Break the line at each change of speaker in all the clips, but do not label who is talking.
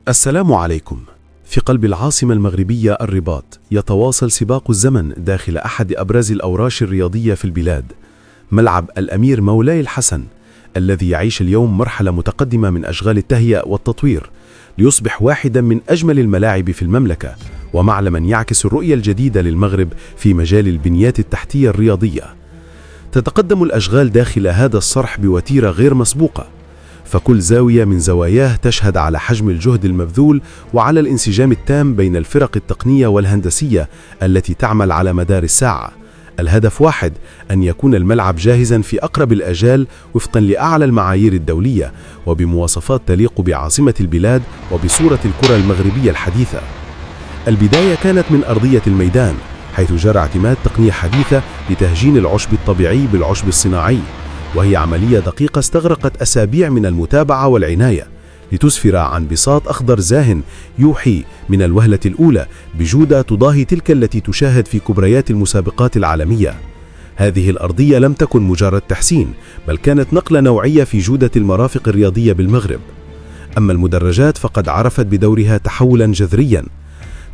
السلام عليكم. في قلب العاصمة المغربية الرباط يتواصل سباق الزمن داخل أحد أبرز الأوراش الرياضية في البلاد، ملعب الأمير مولاي الحسن، الذي يعيش اليوم مرحلة متقدمة من أشغال التهيئة والتطوير ليصبح واحدا من أجمل الملاعب في المملكة، ومعلما يعكس الرؤية الجديدة للمغرب في مجال البنيات التحتية الرياضية. تتقدم الأشغال داخل هذا الصرح بوتيرة غير مسبوقة، فكل زاوية من زواياه تشهد على حجم الجهد المبذول وعلى الانسجام التام بين الفرق التقنية والهندسية التي تعمل على مدار الساعة. الهدف واحد: أن يكون الملعب جاهزا في أقرب الآجال وفقا لأعلى المعايير الدولية وبمواصفات تليق بعاصمة البلاد وبصورة الكرة المغربية الحديثة. البداية كانت من أرضية الميدان، حيث جرى اعتماد تقنية حديثة لتهجين العشب الطبيعي بالعشب الصناعي، وهي عملية دقيقة استغرقت أسابيع من المتابعة والعناية لتسفر عن بساط أخضر زاهن يوحي من الوهلة الأولى بجودة تضاهي تلك التي تشاهد في كبريات المسابقات العالمية. هذه الأرضية لم تكن مجرد تحسين، بل كانت نقلة نوعية في جودة المرافق الرياضية بالمغرب. أما المدرجات فقد عرفت بدورها تحولا جذريا،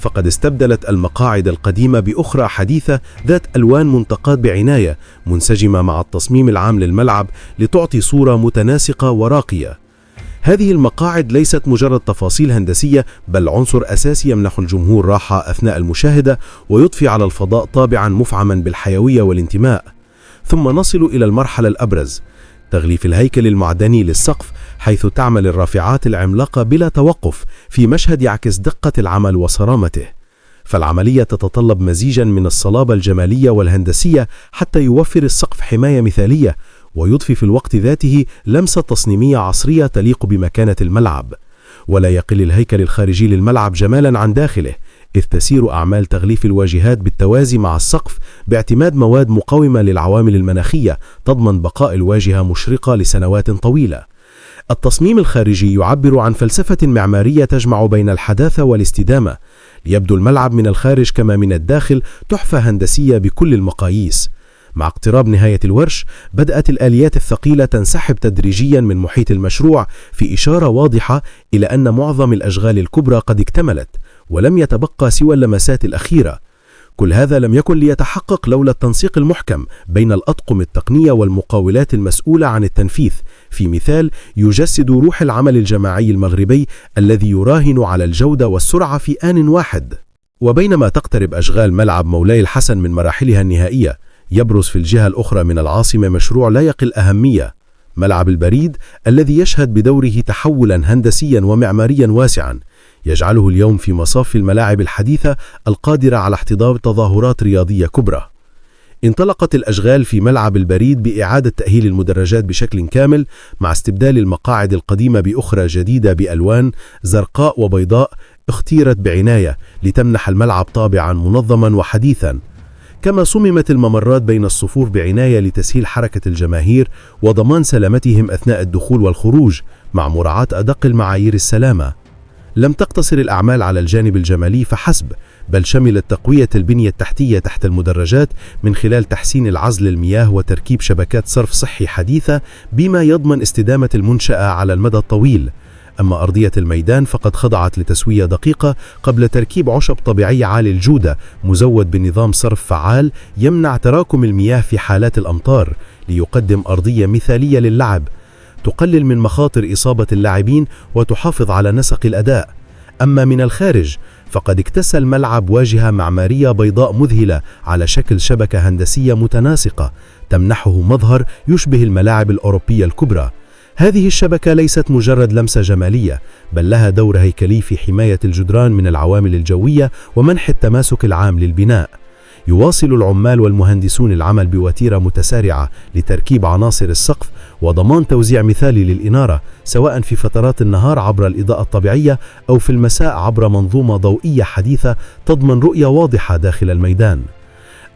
فقد استبدلت المقاعد القديمة بأخرى حديثة ذات ألوان منتقاة بعناية منسجمة مع التصميم العام للملعب لتعطي صورة متناسقة وراقية. هذه المقاعد ليست مجرد تفاصيل هندسية، بل عنصر أساسي يمنح الجمهور راحة أثناء المشاهدة ويضفي على الفضاء طابعا مفعما بالحيوية والانتماء. ثم نصل إلى المرحلة الأبرز: تغليف الهيكل المعدني للسقف، حيث تعمل الرافعات العملاقة بلا توقف في مشهد يعكس دقة العمل وصرامته. فالعملية تتطلب مزيجا من الصلابة الجمالية والهندسية حتى يوفر السقف حماية مثالية ويضفي في الوقت ذاته لمسة تصميمية عصرية تليق بمكانة الملعب. ولا يقل الهيكل الخارجي للملعب جمالا عن داخله، إذ تسير أعمال تغليف الواجهات بالتوازي مع السقف باعتماد مواد مقاومة للعوامل المناخية تضمن بقاء الواجهة مشرقة لسنوات طويلة. التصميم الخارجي يعبر عن فلسفة معمارية تجمع بين الحداثة والاستدامة، ليبدو الملعب من الخارج كما من الداخل تحفة هندسية بكل المقاييس. مع اقتراب نهاية الورش بدأت الآليات الثقيلة تنسحب تدريجيا من محيط المشروع، في إشارة واضحة إلى أن معظم الأشغال الكبرى قد اكتملت ولم يتبقى سوى اللمسات الأخيرة. كل هذا لم يكن ليتحقق لولا التنسيق المحكم بين الأطقم التقنية والمقاولات المسؤولة عن التنفيذ، في مثال يجسد روح العمل الجماعي المغربي الذي يراهن على الجودة والسرعة في آن واحد. وبينما تقترب أشغال ملعب مولاي الحسن من مراحلها النهائية، يبرز في الجهة الأخرى من العاصمة مشروع لا يقل أهمية: ملعب البريد، الذي يشهد بدوره تحولا هندسيا ومعماريا واسعا يجعله اليوم في مصاف الملاعب الحديثة القادرة على احتضان تظاهرات رياضية كبرى. انطلقت الأشغال في ملعب البريد بإعادة تأهيل المدرجات بشكل كامل، مع استبدال المقاعد القديمة بأخرى جديدة بألوان زرقاء وبيضاء اختيرت بعناية لتمنح الملعب طابعا منظما وحديثا. كما صممت الممرات بين الصفوف بعناية لتسهيل حركة الجماهير وضمان سلامتهم أثناء الدخول والخروج، مع مراعاة أدق المعايير السلامة. لم تقتصر الأعمال على الجانب الجمالي فحسب، بل شملت تقوية البنية التحتية تحت المدرجات من خلال تحسين العزل المياه وتركيب شبكات صرف صحي حديثة بما يضمن استدامة المنشأة على المدى الطويل. أما أرضية الميدان فقد خضعت لتسوية دقيقة قبل تركيب عشب طبيعي عالي الجودة مزود بنظام صرف فعال يمنع تراكم المياه في حالات الأمطار، ليقدم أرضية مثالية للعب تقلل من مخاطر إصابة اللاعبين وتحافظ على نسق الأداء. أما من الخارج فقد اكتسى الملعب واجهة معمارية بيضاء مذهلة على شكل شبكة هندسية متناسقة تمنحه مظهر يشبه الملاعب الأوروبية الكبرى. هذه الشبكة ليست مجرد لمسة جمالية، بل لها دور هيكلي في حماية الجدران من العوامل الجوية ومنح التماسك العام للبناء. يواصل العمال والمهندسون العمل بوتيرة متسارعة لتركيب عناصر السقف وضمان توزيع مثالي للإنارة، سواء في فترات النهار عبر الإضاءة الطبيعية أو في المساء عبر منظومة ضوئية حديثة تضمن رؤية واضحة داخل الميدان.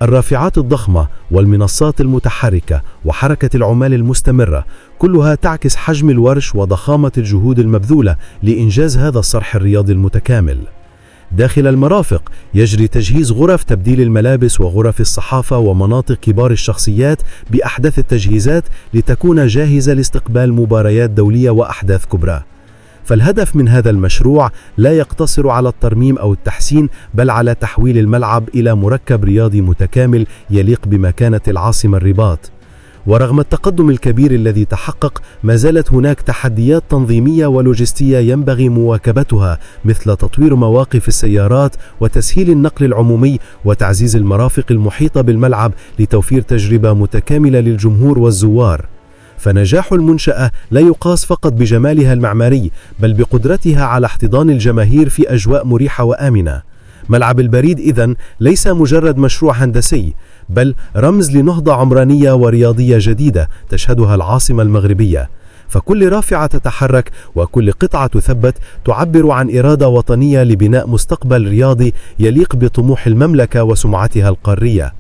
الرافعات الضخمة والمنصات المتحركة وحركة العمال المستمرة كلها تعكس حجم الورش وضخامة الجهود المبذولة لإنجاز هذا الصرح الرياضي المتكامل. داخل المرافق يجري تجهيز غرف تبديل الملابس وغرف الصحافة ومناطق كبار الشخصيات بأحدث التجهيزات لتكون جاهزة لاستقبال مباريات دولية وأحداث كبرى. فالهدف من هذا المشروع لا يقتصر على الترميم أو التحسين، بل على تحويل الملعب إلى مركب رياضي متكامل يليق بمكانة العاصمة الرباط. ورغم التقدم الكبير الذي تحقق، ما زالت هناك تحديات تنظيمية ولوجستية ينبغي مواكبتها، مثل تطوير مواقف السيارات وتسهيل النقل العمومي وتعزيز المرافق المحيطة بالملعب لتوفير تجربة متكاملة للجمهور والزوار. فنجاح المنشأة لا يقاس فقط بجمالها المعماري، بل بقدرتها على احتضان الجماهير في أجواء مريحة وآمنة. ملعب البريد إذن ليس مجرد مشروع هندسي، بل رمز لنهضة عمرانية ورياضية جديدة تشهدها العاصمة المغربية. فكل رافعة تتحرك وكل قطعة تثبت تعبر عن إرادة وطنية لبناء مستقبل رياضي يليق بطموح المملكة وسمعتها القارية.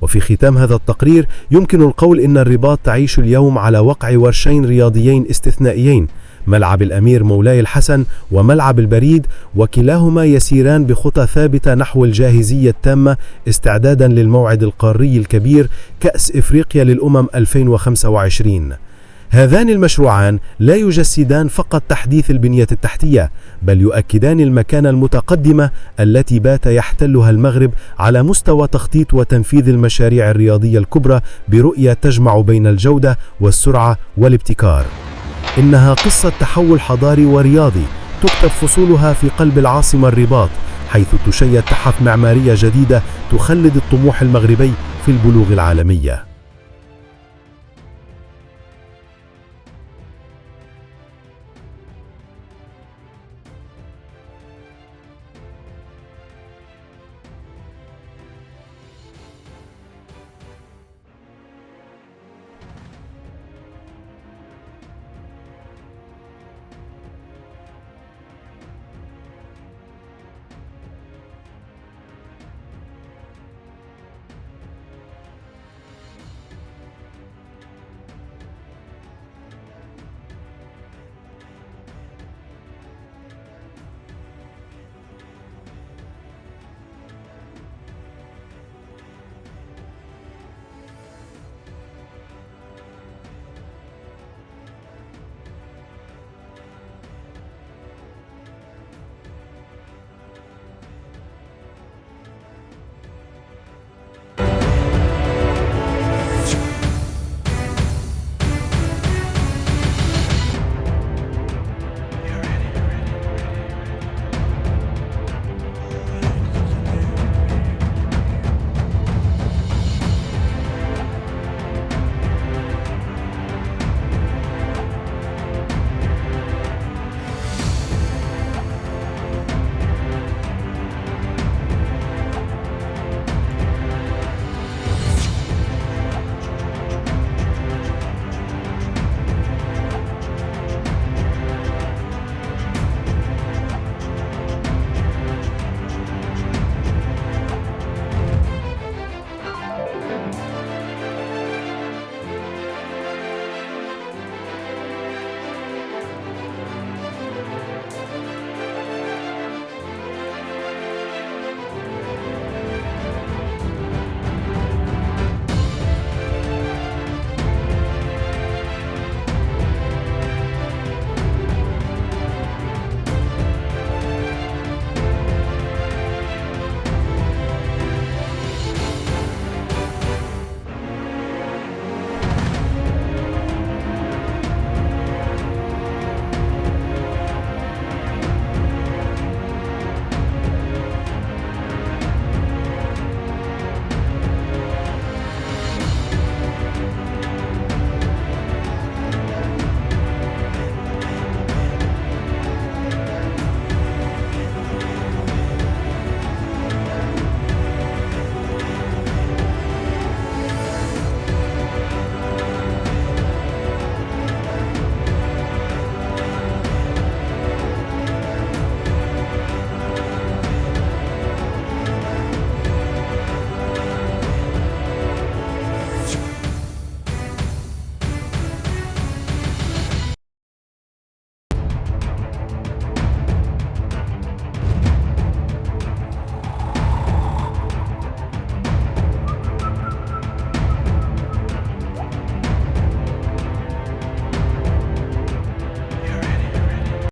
وفي ختام هذا التقرير يمكن القول إن الرباط تعيش اليوم على وقع ورشين رياضيين استثنائيين، ملعب الأمير مولاي الحسن وملعب البريد، وكلاهما يسيران بخطى ثابتة نحو الجاهزية التامة استعدادا للموعد القاري الكبير كأس إفريقيا للأمم 2025. هذان المشروعان لا يجسدان فقط تحديث البنية التحتية، بل يؤكدان المكانة المتقدمة التي بات يحتلها المغرب على مستوى تخطيط وتنفيذ المشاريع الرياضية الكبرى برؤية تجمع بين الجودة والسرعة والابتكار. إنها قصة تحول حضاري ورياضي تكتب فصولها في قلب العاصمة الرباط، حيث تشيد تحف معمارية جديدة تخلد الطموح المغربي في البلوغ العالمية.